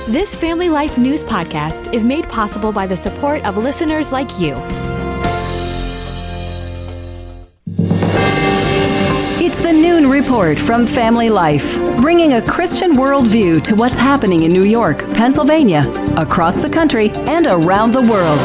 This Family Life News podcast is made possible by the support of listeners like you. It's the Noon Report from Family Life, bringing a Christian worldview to what's happening in New York, Pennsylvania, across the country, and around the world.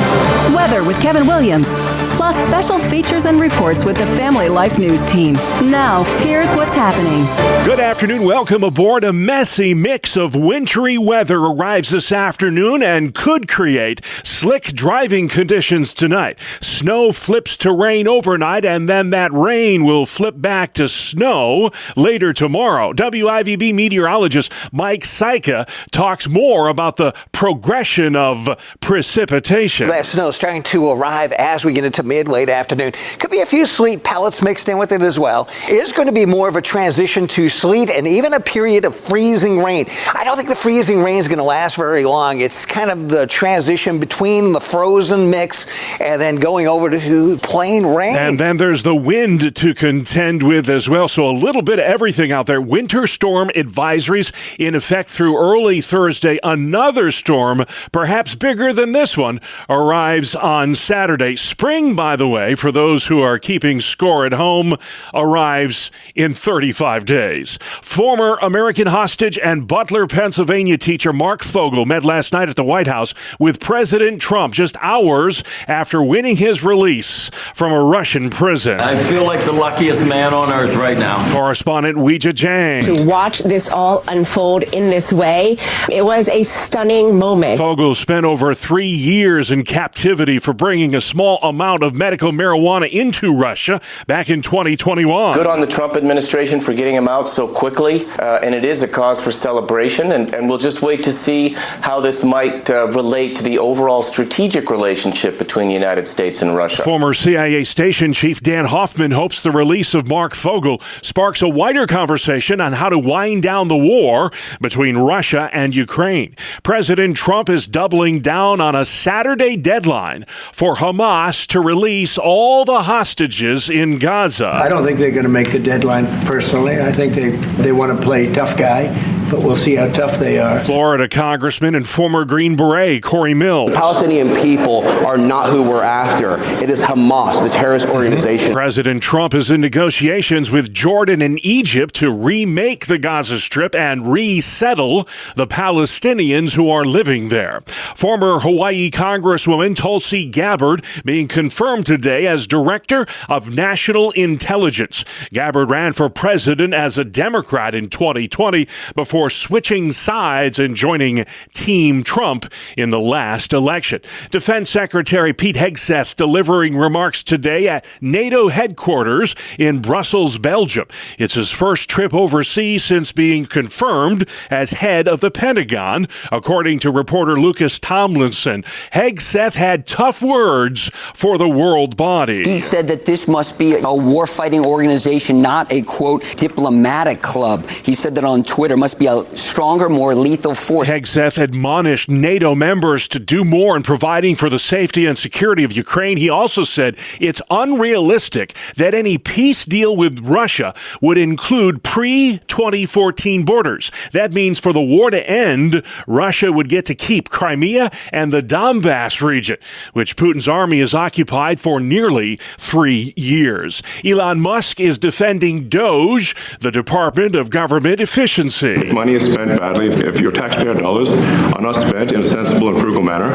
Weather with Kevin Williams, plus special features and reports with the Family Life News team. Now, here's what's happening. Good afternoon. Welcome aboard. A messy mix of wintry weather arrives this afternoon and could create slick driving conditions tonight. Snow flips to rain overnight, and then that rain will flip back to snow later tomorrow. WIVB meteorologist Mike Syka talks more about the progression of precipitation. That snow is starting to arrive as we get into mid-late afternoon. Could be a few sleet pellets mixed in with it as well. It is going to be more of a transition to sleet and even a period of freezing rain. I don't think the freezing rain is going to last very long. It's kind of the transition between the frozen mix and then going over to plain rain. And then there's the wind to contend with as well. So a little bit of everything out there. Winter storm advisories in effect through early Thursday. Another storm, perhaps bigger than this one, arrives on Saturday. Spring, by the way, for those who are keeping score at home, arrives in 35 days. Former American hostage and Butler, Pennsylvania teacher Mark Fogel met last night at the White House with President Trump just hours after winning his release from a Russian prison. I feel like the luckiest man on earth right now. Correspondent Weijia Jiang. To watch this all unfold in this way, it was a stunning moment. Fogel spent over 3 years in captivity for bringing a small amount of medical marijuana into Russia back in 2021. Good on the Trump administration for getting him out so quickly, and it is a cause for celebration, and we'll just wait to see how this might relate to the overall strategic relationship between the United States and Russia. Former CIA station chief Dan Hoffman hopes the release of Mark Fogel sparks a wider conversation on how to wind down the war between Russia and Ukraine. President Trump is doubling down on a Saturday deadline for Hamas to release all the hostages in Gaza. I don't think they're going to make the deadline personally. I think they want to play tough guy, but we'll see how tough they are. Florida Congressman and former Green Beret Corey Mills. The Palestinian people are not who we're after. It is Hamas, the terrorist organization. President Trump is in negotiations with Jordan and Egypt to remake the Gaza Strip and resettle the Palestinians who are living there. Former Hawaii Congresswoman Tulsi Gabbard being confirmed today as Director of National Intelligence. Gabbard ran for president as a Democrat in 2020 before switching sides and joining Team Trump in the last election. Defense Secretary Pete Hegseth delivering remarks today at NATO headquarters in Brussels, Belgium. It's his first trip overseas since being confirmed as head of the Pentagon, according to reporter Lucas Tomlinson. Hegseth had tough words for the world body. He said that this must be a war-fighting organization, not a, quote, diplomatic club. He said that on Twitter must be a stronger, more lethal force. Hegseth admonished NATO members to do more in providing for the safety and security of Ukraine. He also said it's unrealistic that any peace deal with Russia would include pre-2014 borders. That means for the war to end, Russia would get to keep Crimea and the Donbass region, which Putin's army has occupied for nearly 3 years. Elon Musk is defending DOGE, the Department of Government Efficiency. If money is spent badly, if your taxpayer dollars are not spent in a sensible and frugal manner,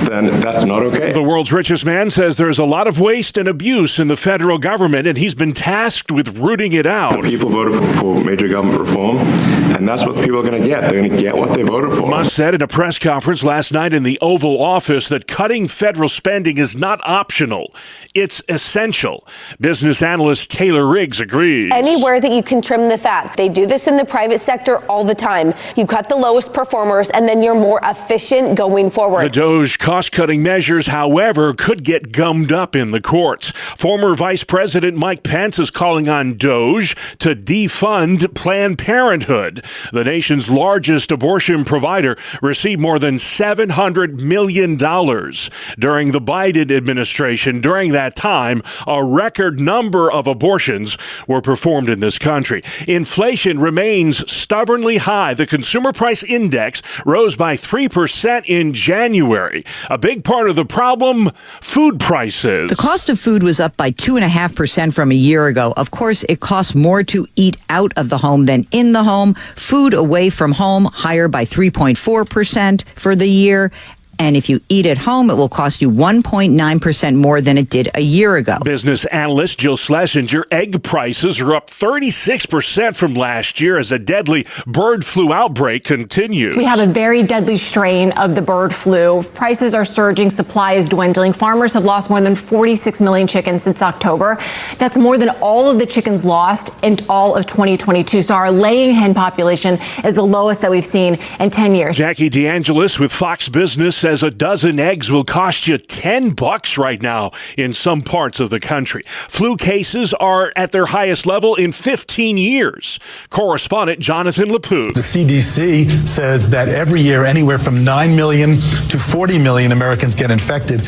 then that's not okay. The world's richest man says there's a lot of waste and abuse in the federal government, and he's been tasked with rooting it out. The people voted for major government reform, and that's what people are going to get. They're going to get what they voted for. Musk said in a press conference last night in the Oval Office that cutting federal spending is not optional. It's essential. Business analyst Taylor Riggs agrees. Anywhere that you can trim the fat. They do this in the private sector all the time. You cut the lowest performers, and then you're more efficient going forward. The DOGE cost-cutting measures, however, could get gummed up in the courts. Former Vice President Mike Pence is calling on DOGE to defund Planned Parenthood. The nation's largest abortion provider received more than $700 million during the Biden administration. During that time, a record number of abortions were performed in this country. Inflation remains stubbornly seasonally high. The Consumer Price Index rose by 3% in January. A big part of the problem, food prices. The cost of food was up by 2.5% from a year ago. Of course, it costs more to eat out of the home than in the home. Food away from home higher by 3.4% for the year. And if you eat at home, it will cost you 1.9% more than it did a year ago. Business analyst Jill Schlesinger, egg prices are up 36% from last year as a deadly bird flu outbreak continues. We have a very deadly strain of the bird flu. Prices are surging, supply is dwindling. Farmers have lost more than 46 million chickens since October. That's more than all of the chickens lost in all of 2022. So our laying hen population is the lowest that we've seen in 10 years. Jackie DeAngelis with Fox Business says a dozen eggs will cost you $10 right now in some parts of the country. Flu cases are at their highest level in 15 years. Correspondent Jonathan Lapouse. The CDC says that every year anywhere from 9 million to 40 million Americans get infected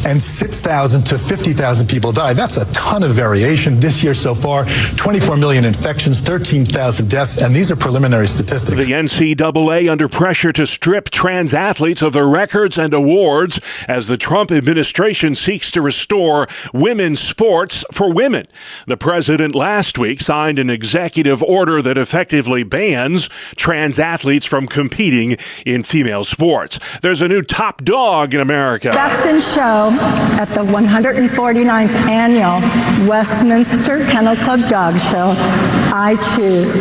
and 6,000 to 50,000 people die. That's a ton of variation. This year so far, 24 million infections, 13,000 deaths, and these are preliminary statistics. The NCAA under pressure to strip trans athletes of their records and awards as the Trump administration seeks to restore women's sports for women. The president last week signed an executive order that effectively bans trans athletes from competing in female sports. There's a new top dog in America. Best in show at the 149th annual Westminster Kennel Club Dog Show. I choose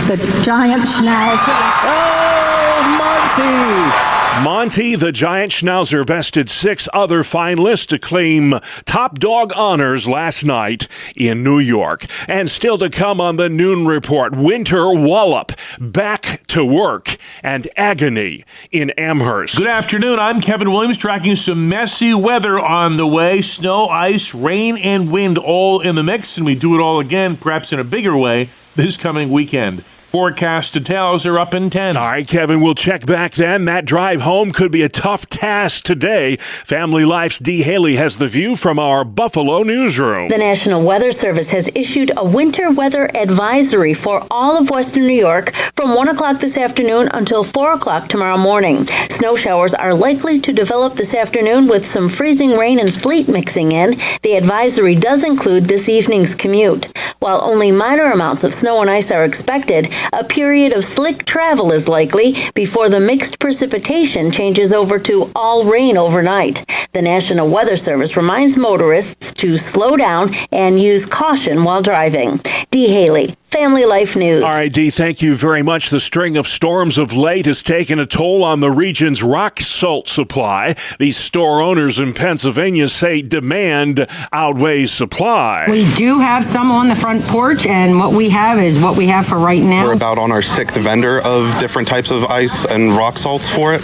the Giant Schnauzer. Oh, Monty! Monty, the Giant Schnauzer, bested 6 other finalists to claim top dog honors last night in New York. And still to come on the Noon Report, winter wallop, back to work, and agony in Amherst. Good afternoon. I'm Kevin Williams, tracking some messy weather on the way. Snow, ice, rain, and wind all in the mix, and we do it all again, perhaps in a bigger way, this coming weekend. Forecast details are up in 10. All right, Kevin, we'll check back then. That drive home could be a tough task today. Family Life's Dee Haley has the view from our Buffalo newsroom. The National Weather Service has issued a winter weather advisory for all of western New York from 1 o'clock this afternoon until 4 o'clock tomorrow morning. Snow showers are likely to develop this afternoon with some freezing rain and sleet mixing in. The advisory does include this evening's commute. While only minor amounts of snow and ice are expected, a period of slick travel is likely before the mixed precipitation changes over to all rain overnight. The National Weather Service reminds motorists to slow down and use caution while driving. Dee Haley, Family Life News. All right, Dee, thank you very much. The string of storms of late has taken a toll on the region's rock salt supply. These store owners in Pennsylvania say demand outweighs supply. We do have some on the front porch, and what we have is what we have for right now. We're about on our 6th vendor of different types of ice and rock salts for it.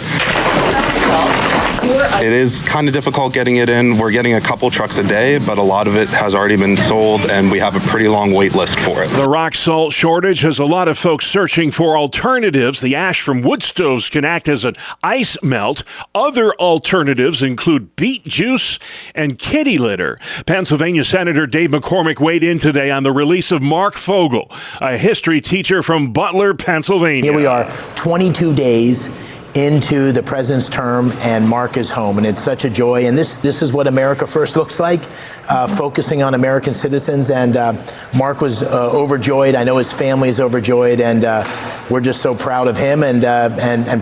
It is kind of difficult getting it in. We're getting a couple trucks a day, but a lot of it has already been sold, and we have a pretty long wait list for it. The rock salt shortage has a lot of folks searching for alternatives. The ash from wood stoves can act as an ice melt. Other alternatives include beet juice and kitty litter. Pennsylvania Senator Dave McCormick weighed in today on the release of Mark Fogel, a history teacher from Butler, Pennsylvania. Here we are, 22 days into the president's term, and Mark is home, and it's such a joy. And this is what America First looks like, focusing on American citizens. And Mark was overjoyed. I know his family is overjoyed, and we're just so proud of him and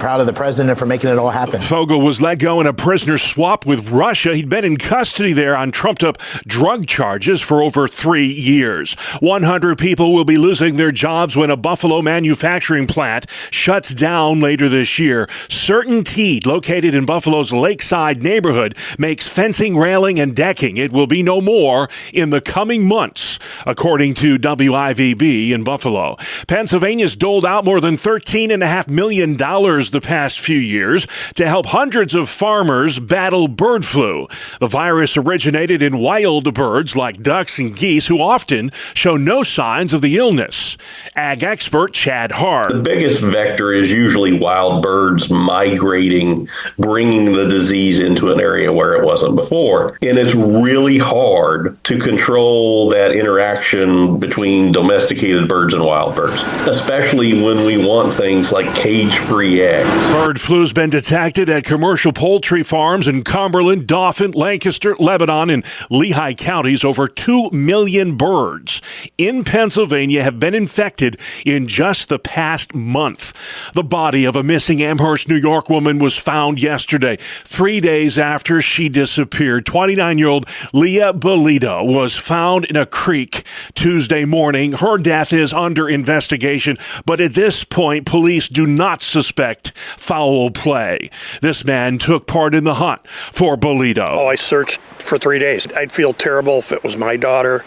proud of the president for making it all happen. Fogel was let go in a prisoner swap with Russia. He'd been in custody there on trumped-up drug charges for over 3 years. 100 people will be losing their jobs when a Buffalo manufacturing plant shuts down later this year. CertainTeed, located in Buffalo's Lakeside neighborhood, makes fencing, railing, and decking. It will be no more in the coming months, according to WIVB in Buffalo. Pennsylvania's doled out more than $13.5 million the past few years to help hundreds of farmers battle bird flu. The virus originated in wild birds like ducks and geese, who often show no signs of the illness. Ag expert Chad Hart. The biggest vector is usually wild birds, migrating, bringing the disease into an area where it wasn't before. And it's really hard to control that interaction between domesticated birds and wild birds, especially when we want things like cage-free eggs. Bird flu's been detected at commercial poultry farms in Cumberland, Dauphin, Lancaster, Lebanon, and Lehigh counties. Over 2 million birds in Pennsylvania have been infected in just the past month. The body of a missing Amherst, New York woman was found yesterday, 3 days after she disappeared. 29-year-old Leah Belito was found in a creek Tuesday morning. Her death is under investigation, but at this point, police do not suspect foul play. This man took part in the hunt for Belito. Oh, I searched for 3 days. I'd feel terrible if it was my daughter.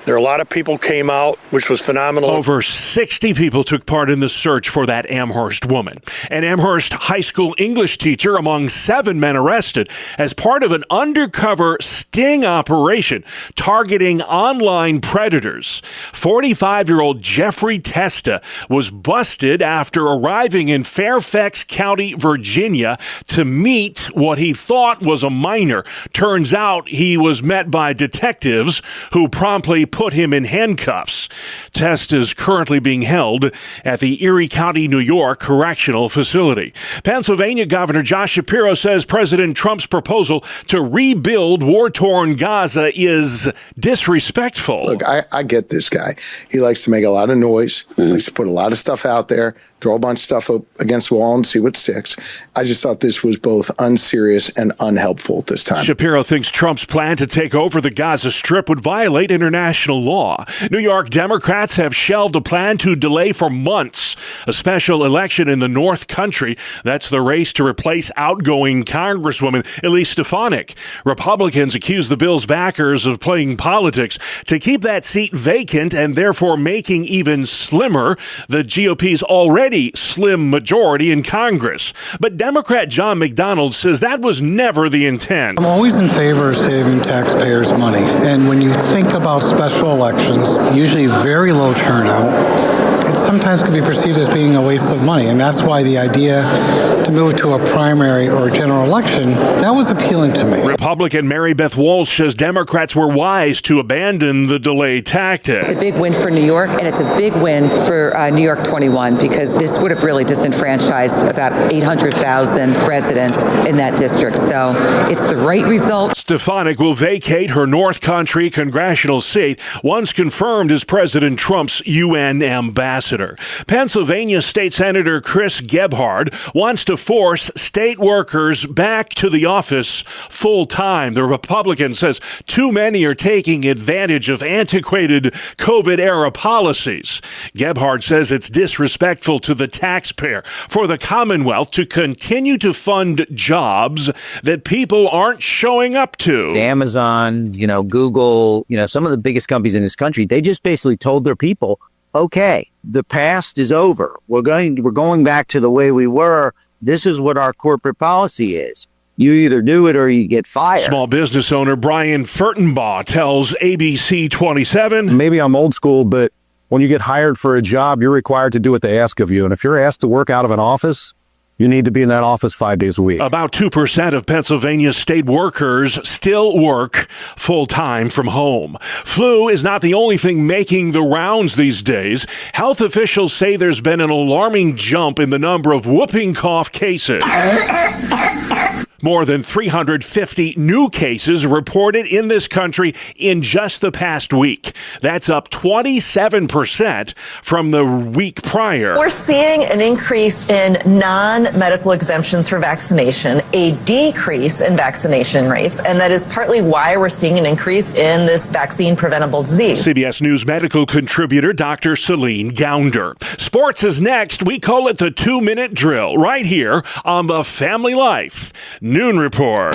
There are a lot of people came out, which was phenomenal. Over 60 people took part in the search for that Amherst woman. An Amherst high school English teacher among 7 men arrested as part of an undercover sting operation targeting online predators. 45-year-old Jeffrey Testa was busted after arriving in Fairfax County, Virginia, to meet what he thought was a minor. Turns out he was met by detectives who promptly put him in handcuffs. Testa is currently being held at the Erie County, New York Correctional Facility. Pennsylvania Governor Josh Shapiro says President Trump's proposal to rebuild war-torn Gaza is disrespectful. Look, I get this guy. He likes to make a lot of noise. He likes to put a lot of stuff out there, throw a bunch of stuff up against the wall and see what sticks. I just thought this was both unserious and unhelpful at this time. Shapiro thinks Trump's plan to take over the Gaza Strip would violate international law. New York Democrats have shelved a plan to delay for months a special election in the North Country. That's the race to replace outgoing Congresswoman Elise Stefanik. Republicans accuse the bill's backers of playing politics to keep that seat vacant and therefore making even slimmer the GOP's already slim majority in Congress. But Democrat John McDonald says that was never the intent. I'm always in favor of saving taxpayers money. And when you think about special elections, usually very low turnout, it sometimes can be perceived as being a waste of money. And that's why the idea to move to a primary or a general election, that was appealing to me. Republican Mary Beth Walsh says Democrats were wise to abandon the delay tactic. It's a big win for New York, and it's a big win for New York 21, because this would have really disenfranchised about 800,000 residents in that district. So it's the right result. Stefanik will vacate her North Country congressional seat, once confirmed as President Trump's UN ambassador. Pennsylvania State Senator Chris Gebhard wants to force state workers back to the office full time. The Republican says too many are taking advantage of antiquated COVID-era policies. Gebhard says it's disrespectful to the taxpayer for the Commonwealth to continue to fund jobs that people aren't showing up to. Amazon, Google, some of the biggest companies in this country, they just basically told their people, okay, the past is over. We're going back to the way we were. This is what our corporate policy is. You either do it or you get fired. Small business owner Brian Furtenbaugh tells ABC 27. Maybe I'm old school, but when you get hired for a job, you're required to do what they ask of you. And if you're asked to work out of an office, you need to be in that office 5 days a week. About 2% of Pennsylvania's state workers still work full-time from home. Flu is not the only thing making the rounds these days. Health officials say there's been an alarming jump in the number of whooping cough cases. More than 350 new cases reported in this country in just the past week. That's up 27% from the week prior. We're seeing an increase in non-medical exemptions for vaccination, a decrease in vaccination rates, and that is partly why we're seeing an increase in this vaccine-preventable disease. CBS News medical contributor Dr. Celine Gounder. Sports is next. We call it the 2-minute drill right here on the Family Life Noon Report.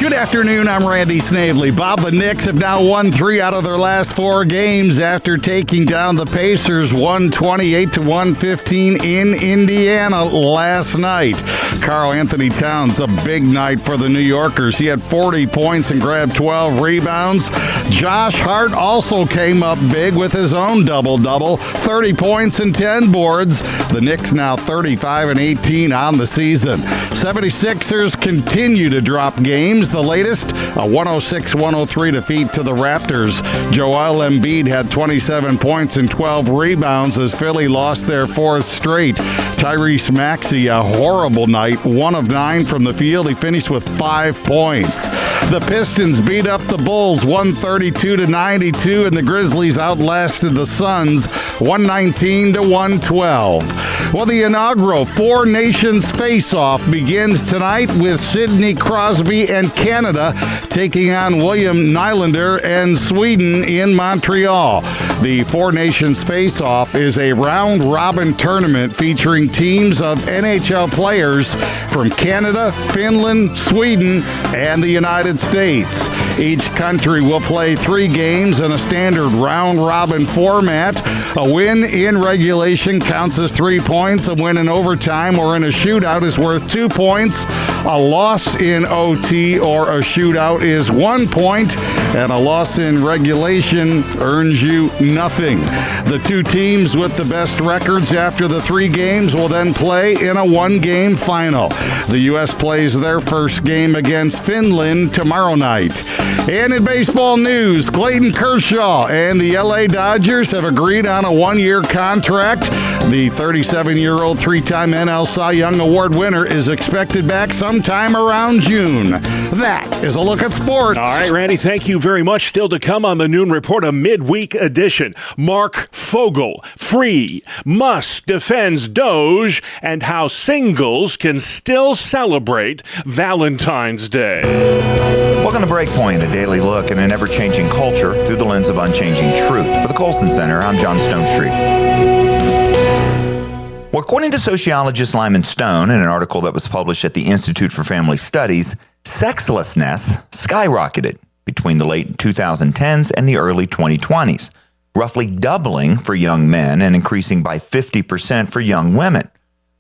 Good afternoon, I'm Randy Snavely. Bob, the Knicks have now won 3 out of their last 4 games after taking down the Pacers 128-115 in Indiana last night. Karl Anthony Towns, a big night for the New Yorkers. He had 40 points and grabbed 12 rebounds. Josh Hart also came up big with his own double-double, 30 points and 10 boards. The Knicks now 35-18 on the season. 76ers continue to drop games. The latest, a 106-103 defeat to the Raptors. Joel Embiid had 27 points and 12 rebounds as Philly lost their 4th straight. Tyrese Maxey, a horrible night, 1 of 9 from the field. He finished with 5 points. The Pistons beat up the Bulls 132-92, and the Grizzlies outlasted the Suns 119-112. Well, the inaugural Four Nations Face-Off begins tonight with Sidney Crosby and Canada taking on William Nylander and Sweden in Montreal. The Four Nations Face-Off is a round-robin tournament featuring teams of NHL players from Canada, Finland, Sweden, and the United States. Each country will play 3 games in a standard round-robin format. A win in regulation counts as 3 points. A win in overtime or in a shootout is worth 2 points. A loss in OT or a shootout is 1 point. And a loss in regulation earns you nothing. The 2 teams with the best records after the 3 games will then play in a 1-game final. The U.S. plays their first game against Finland tomorrow night. And in baseball news, Clayton Kershaw and the L.A. Dodgers have agreed on a 1-year contract. The 37-year-old 3-time NL Cy Young Award winner is expected back sometime around June. That is a look at sports. All right, Randy, thank you very much. Still to come on the Noon Report, a midweek edition. Mark Fogel, free. Musk defends Doge, and how singles can still celebrate Valentine's Day. Welcome to Breakpoint, a daily look at an ever-changing culture through the lens of unchanging truth. For the Colson Center, I'm John Stonestreet. Well, according to sociologist Lyman Stone, in an article that was published at the Institute for Family Studies, sexlessness skyrocketed between the late 2010s and the early 2020s, roughly doubling for young men and increasing by 50% for young women.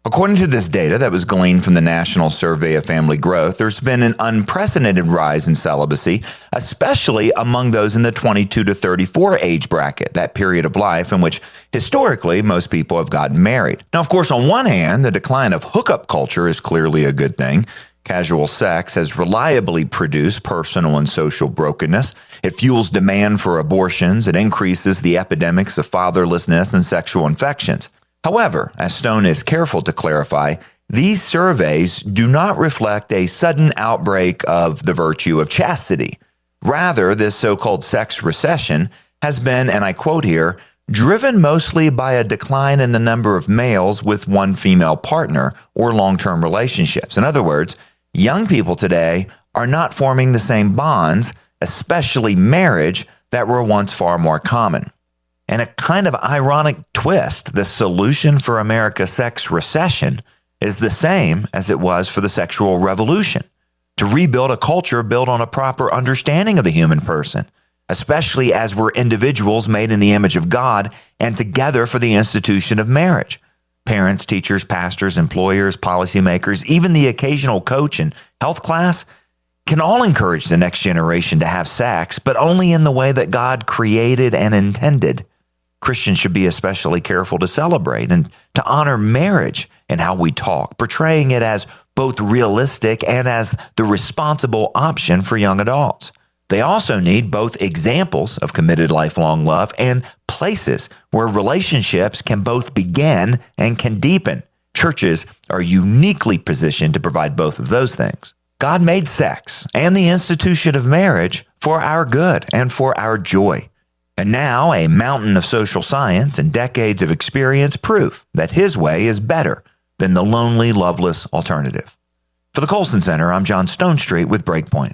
According to this data that was gleaned from the National Survey of Family Growth, there's been an unprecedented rise in celibacy, especially among those in the 22 to 34 age bracket, that period of life in which historically most people have gotten married. Now, of course, on one hand, the decline of hookup culture is clearly a good thing. Casual sex has reliably produced personal and social brokenness. It fuels demand for abortions. It increases the epidemics of fatherlessness and sexual infections. However, as Stone is careful to clarify, these surveys do not reflect a sudden outbreak of the virtue of chastity. Rather, this so-called sex recession has been, and I quote here, driven mostly by a decline in the number of males with one female partner or long-term relationships. In other words, young people today are not forming the same bonds, especially marriage, that were once far more common. And a kind of ironic twist, the solution for America's sex recession is the same as it was for the sexual revolution, to rebuild a culture built on a proper understanding of the human person, especially as we're individuals made in the image of God and together for the institution of marriage. Parents, teachers, pastors, employers, policymakers, even the occasional coach in health class can all encourage the next generation to have sex, but only in the way that God created and intended. Christians should be especially careful to celebrate and to honor marriage in how we talk, portraying it as both realistic and as the responsible option for young adults. They also need both examples of committed lifelong love and places where relationships can both begin and can deepen. Churches are uniquely positioned to provide both of those things. God made sex and the institution of marriage for our good and for our joy. And now a mountain of social science and decades of experience prove that his way is better than the lonely, loveless alternative. For the Colson Center, I'm John Stonestreet with Breakpoint.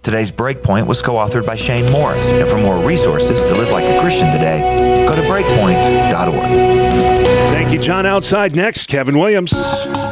Today's Breakpoint was co-authored by Shane Morris. And for more resources to live like a Christian today, go to breakpoint.org. Thank Thank you, John. Outside next, Kevin Williams.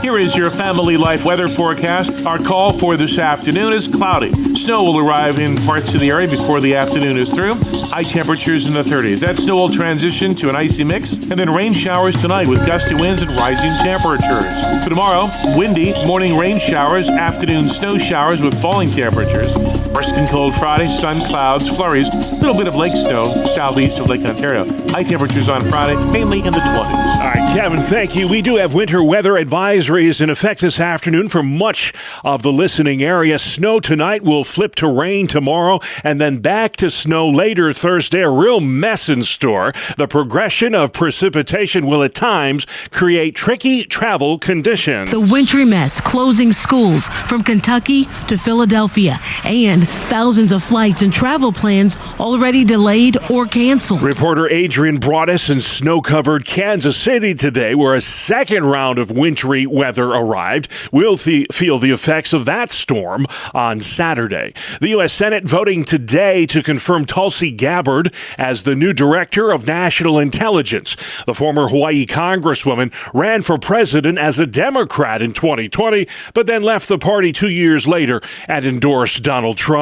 Here is your family life weather forecast. Our call for this afternoon is cloudy. Snow will arrive in parts of the area before the afternoon is through. High temperatures in the 30s. That snow will transition to an icy mix, and then rain showers tonight with gusty winds and rising temperatures. For tomorrow, windy, morning rain showers, afternoon snow showers with falling temperatures. Brisk and cold Friday, sun, clouds, flurries, a little bit of lake snow southeast of Lake Ontario. High temperatures on Friday, mainly in the 20s. All right, Kevin, thank you. We do have winter weather advisories in effect this afternoon for much of the listening area. Snow tonight will flip to rain tomorrow, and then back to snow later Thursday. A real mess in store. The progression of precipitation will at times create tricky travel conditions. The wintry mess closing schools from Kentucky to Philadelphia, and thousands of flights and travel plans already delayed or canceled. Reporter Adrian Broadus in snow-covered Kansas City today, where a second round of wintry weather arrived. We'll feel the effects of that storm on Saturday. The U.S. Senate voting today to confirm Tulsi Gabbard as the new director of national intelligence. The former Hawaii Congresswoman ran for president as a Democrat in 2020, but then left the party 2 years later and endorsed Donald Trump.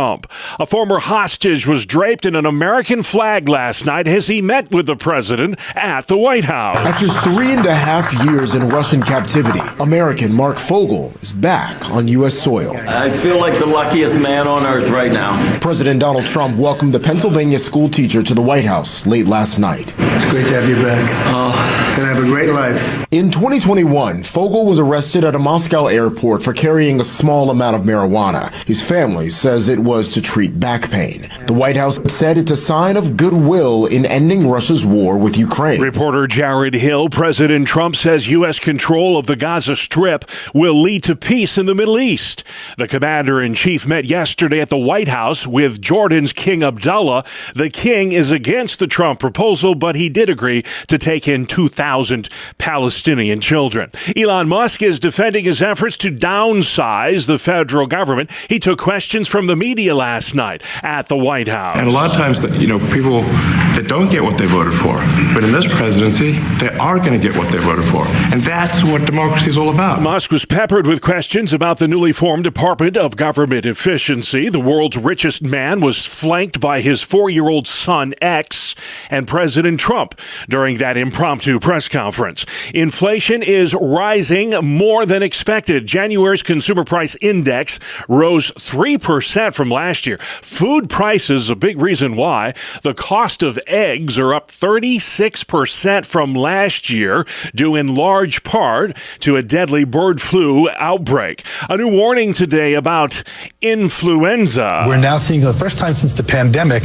A former hostage was draped in an American flag last night as he met with the president at the White House. After 3.5 years in Russian captivity, American Mark Fogel is back on U.S. soil. I feel like the luckiest man on earth right now. President Donald Trump welcomed the Pennsylvania school teacher to the White House late last night. It's great to have you back. And have a great life. In 2021, Fogel was arrested at a Moscow airport for carrying a small amount of marijuana. His family says it was to treat back pain. The White House said it's a sign of goodwill in ending Russia's war with Ukraine. Reporter Jared Hill. President Trump says U.S. control of the Gaza Strip will lead to peace in the Middle East. The commander-in-chief met yesterday at the White House with Jordan's King Abdullah. The king is against the Trump proposal, but he did agree to take in 2,000 Palestinian children. Elon Musk is defending his efforts to downsize the federal government. He took questions from the media last night at the White House. And a lot of times, people that don't get what they voted for, but in this presidency, they are going to get what they voted for. And that's what democracy is all about. Musk was peppered with questions about the newly formed Department of Government Efficiency. The world's richest man was flanked by his 4-year-old son, X, and President Trump during that impromptu press conference. Inflation is rising more than expected. January's consumer price index rose 3% from last year. Food prices, a big reason why. The cost of eggs are up 36% from last year, due in large part to a deadly bird flu outbreak. A new warning today about influenza. We're now seeing, for the first time since the pandemic,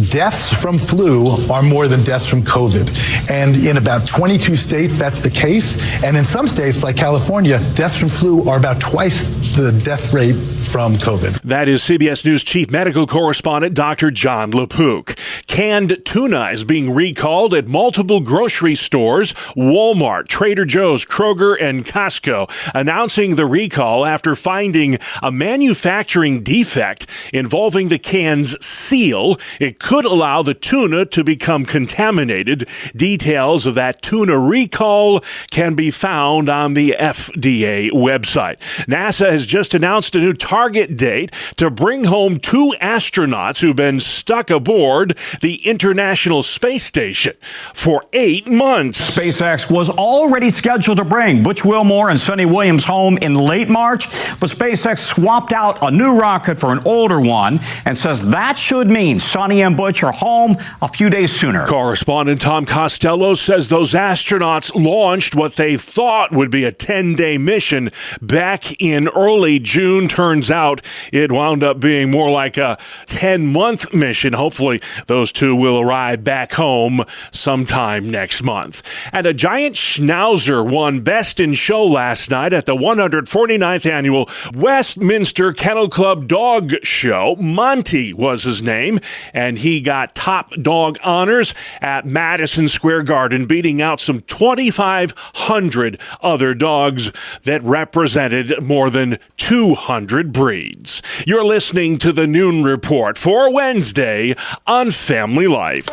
deaths from flu are more than deaths from COVID. And in about 22 states, that's the case. And in some states, like California, deaths from flu are about twice the death rate from COVID. That is CBS News chief medical correspondent Dr. John LaPook. Canned tuna is being recalled at multiple grocery stores. Walmart, Trader Joe's, Kroger, and Costco announcing the recall after finding a manufacturing defect involving the can's seal. It could allow the tuna to become contaminated. Details of that tuna recall can be found on the FDA website. NASA has just announced a new target date to bring home 2 astronauts who've been stuck aboard the International Space Station for 8 months. SpaceX was already scheduled to bring Butch Wilmore and Sonny Williams home in late March, but SpaceX swapped out a new rocket for an older one and says that should mean Sonny and Butch are home a few days sooner. Correspondent Tom Costello says those astronauts launched what they thought would be a 10-day mission back in early June. Turns out it wound up being more like a 10-month mission. Hopefully those two will arrive back home sometime next month. And a giant schnauzer won Best in Show last night at the 149th annual Westminster Kennel Club Dog Show. Monty was his name, and he got top dog honors at Madison Square Garden, beating out some 2,500 other dogs that represented more than 200 breeds. You're listening to the Noon Report for Wednesday on Family Life.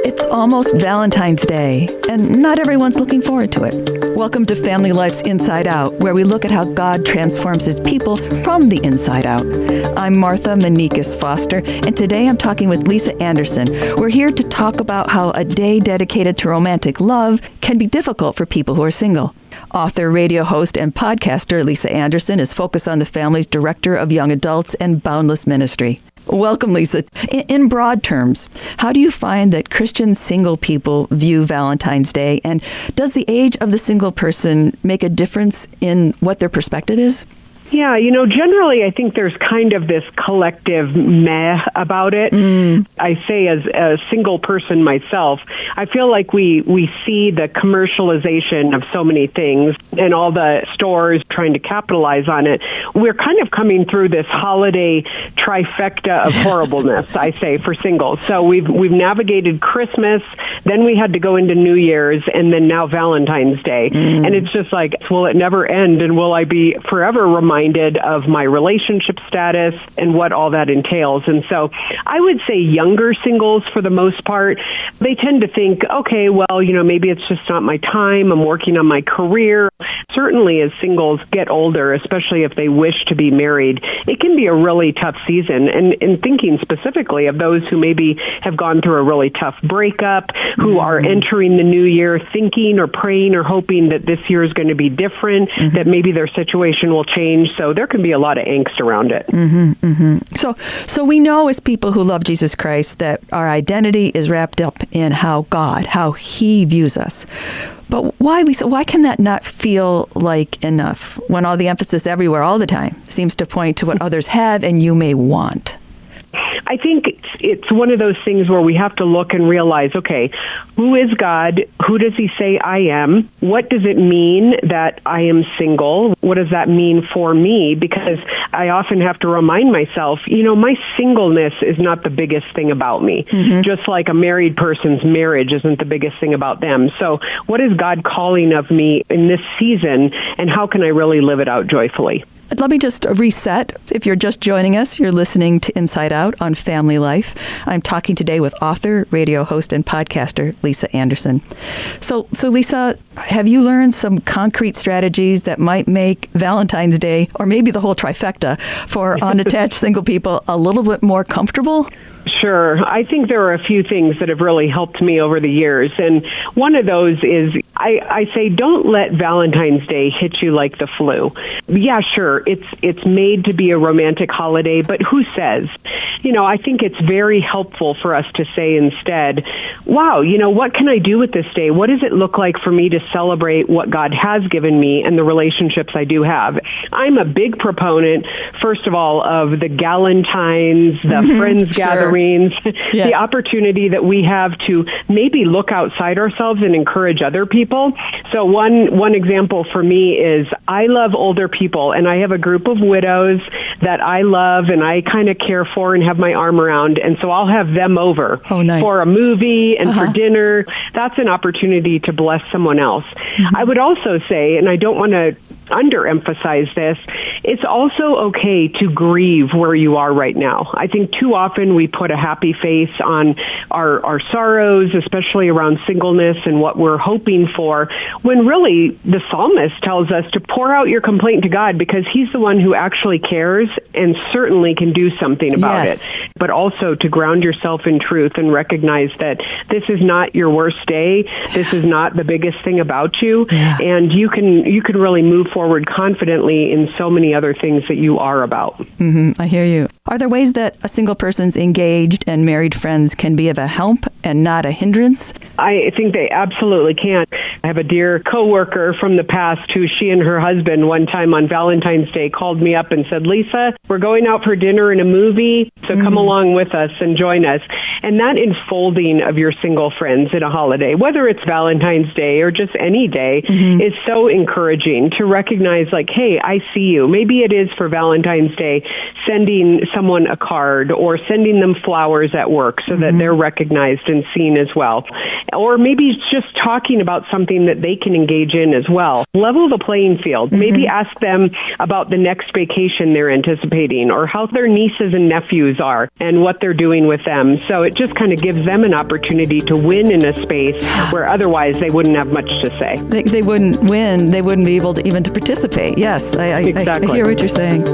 It's almost Valentine's Day, and not everyone's looking forward to it. Welcome to Family Life's Inside Out, where we look at how God transforms his people from the inside out. I'm Martha Manikis Foster, and today I'm talking with Lisa Anderson. We're here to talk about how a day dedicated to romantic love can be difficult for people who are single. Author, radio host, and podcaster Lisa Anderson is Focus on the Family's Director of Young Adults and Boundless Ministry. Welcome, Lisa. In broad terms, how do you find that Christian single people view Valentine's Day? And does the age of the single person make a difference in what their perspective is? Yeah, generally I think there's kind of this collective meh about it. I say as a single person myself, I feel like we see the commercialization of so many things and all the stores trying to capitalize on it. We're kind of coming through this holiday trifecta of horribleness, I say, for singles. So we've navigated Christmas, then we had to go into New Year's, and then now Valentine's Day. And it's just like, will it never end? And will I be forever reminded of my relationship status and what all that entails? And so I would say younger singles, for the most part, they tend to think, okay, well, maybe it's just not my time. I'm working on my career. Certainly as singles get older, especially if they wish to be married, it can be a really tough season. And in thinking specifically of those who maybe have gone through a really tough breakup, who are entering the new year thinking or praying or hoping that this year is going to be different, that maybe their situation will change. So there can be a lot of angst around it. So we know as people who love Jesus Christ that our identity is wrapped up in how he views us. But why, Lisa, why can that not feel like enough when all the emphasis everywhere all the time seems to point to what others have and you may want? I think it's one of those things where we have to look and realize, okay, who is God? Who does he say I am? What does it mean that I am single? What does that mean for me? Because I often have to remind myself, my singleness is not the biggest thing about me. Just like a married person's marriage isn't the biggest thing about them. So what is God calling of me in this season, and how can I really live it out joyfully? Let me just reset. If you're just joining us, you're listening to Inside Out on Family Life. I'm talking today with author, radio host, and podcaster Lisa Anderson. So Lisa, have you learned some concrete strategies that might make Valentine's Day, or maybe the whole trifecta, for unattached single people a little bit more comfortable? Sure. I think there are a few things that have really helped me over the years. And one of those is I say, don't let Valentine's Day hit you like the flu. Yeah, sure. It's made to be a romantic holiday, but who says? I think it's very helpful for us to say instead, wow, what can I do with this day? What does it look like for me to celebrate what God has given me and the relationships I do have? I'm a big proponent, first of all, of the Galentines, the Friends gatherings, the opportunity that we have to maybe look outside ourselves and encourage other people. So one example for me is I love older people, and I have a group of widows that I love and I kind of care for and have my arm around, and so I'll have them over for a movie and for dinner. That's an opportunity to bless someone else. I would also say, and I don't want to underemphasize this, it's also okay to grieve where you are right now. I think too often we put a happy face on our sorrows, especially around singleness and what we're hoping for, when really the psalmist tells us to pour out your complaint to God, because he's the one who actually cares and certainly can do something about it. But also to ground yourself in truth and recognize that this is not your worst day. This is not the biggest thing about you. And you can really move forward confidently in so many other things that you are about. I hear you. Are there ways that a single person's engaged and married friends can be of a help and not a hindrance? I think they absolutely can. I have a dear coworker from the past who, she and her husband one time on Valentine's Day called me up and said, Lisa, we're going out for dinner and a movie, so come along with us and join us. And that enfolding of your single friends in a holiday, whether it's Valentine's Day or just any day, is so encouraging to recognize, like, hey, I see you. Maybe it is for Valentine's Day sending someone a card or sending them flowers at work so that they're recognized and seen as well. Or maybe it's just talking about something something that they can engage in as well. Level the playing field. Maybe ask them about the next vacation they're anticipating or how their nieces and nephews are and what they're doing with them. So it just kind of gives them an opportunity to win in a space where otherwise they wouldn't have much to say. They wouldn't win. They wouldn't be able to even to participate. Yes, I hear what you're saying.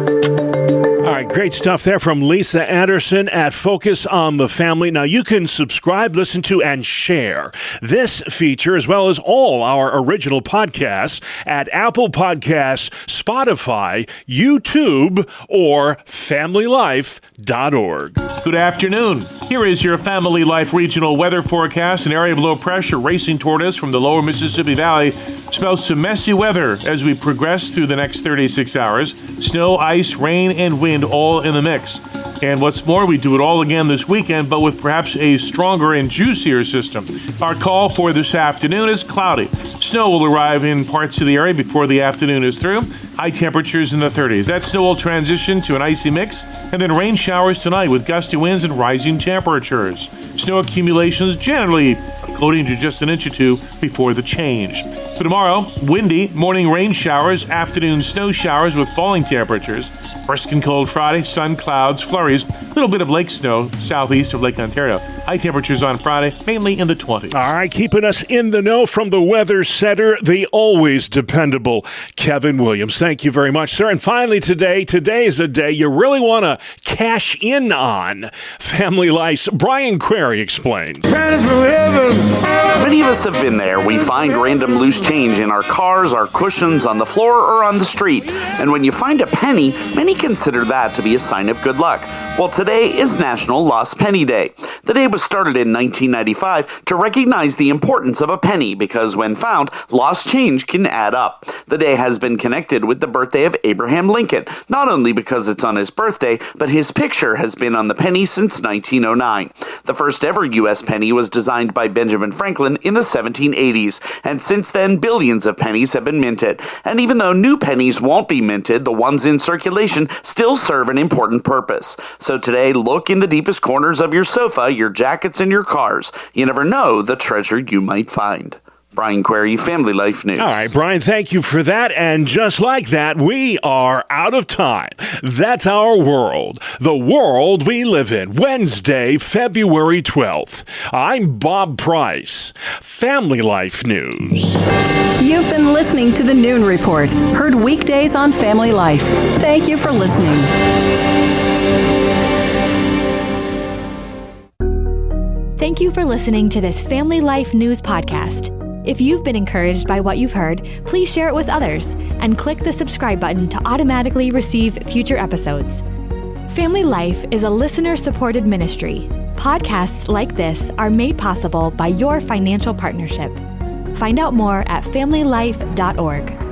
All right, great stuff there from Lisa Anderson at Focus on the Family. Now, you can subscribe, listen to, and share this feature as well as all our original podcasts at Apple Podcasts, Spotify, YouTube, or FamilyLife.org. Good afternoon. Here is your Family Life regional weather forecast. An area of low pressure racing toward us from the lower Mississippi Valley spells some messy weather as we progress through the next 36 hours. Snow, ice, rain, and wind all in the mix. And what's more, we do it all again this weekend, but with perhaps a stronger and juicier system. Our call for this afternoon is cloudy. Snow will arrive in parts of the area before the afternoon is through. High temperatures in the 30s. That snow will transition to an icy mix, and then rain showers tonight with gusty winds and rising temperatures. Snow accumulations generally floating to just an inch or two before the change. For tomorrow, windy, morning rain showers, afternoon snow showers with falling temperatures. Brisk and cold Friday, sun, clouds, flurries, a little bit of lake snow southeast of Lake Ontario. High temperatures on Friday, mainly in the 20s. All right, keeping us in the know from the Weather Center, the always dependable Kevin Williams. Thank you very much, sir. And finally today is a day you really want to cash in on. Family Life's Brian Query explains. Many of us have been there. We find random loose change in our cars, our cushions, on the floor, or on the street. And when you find a penny, many consider that to be a sign of good luck. Well, today is National Lost Penny Day. The day was started in 1995 to recognize the importance of a penny because when found, lost change can add up. The day has been connected with the birthday of Abraham Lincoln, not only because it's on his birthday, but his picture has been on the penny since 1909. The first ever U.S. penny was designed by Benjamin Franklin in the 1780s, and since then, billions of pennies have been minted. And even though new pennies won't be minted, the ones in circulation still serve an important purpose. So today, look in the deepest corners of your sofa, your jackets, and your cars. You never know the treasure you might find. Brian Query, Family Life News. All right, Brian, thank you for that. And just like that, we are out of time. That's our world, the world we live in. Wednesday, February 12th. I'm Bob Price, Family Life News. You've been listening to the Noon Report, heard weekdays on Family Life. Thank you for listening. Thank you for listening to this Family Life News podcast. If you've been encouraged by what you've heard, please share it with others and click the subscribe button to automatically receive future episodes. Family Life is a listener-supported ministry. Podcasts like this are made possible by your financial partnership. Find out more at familylife.org.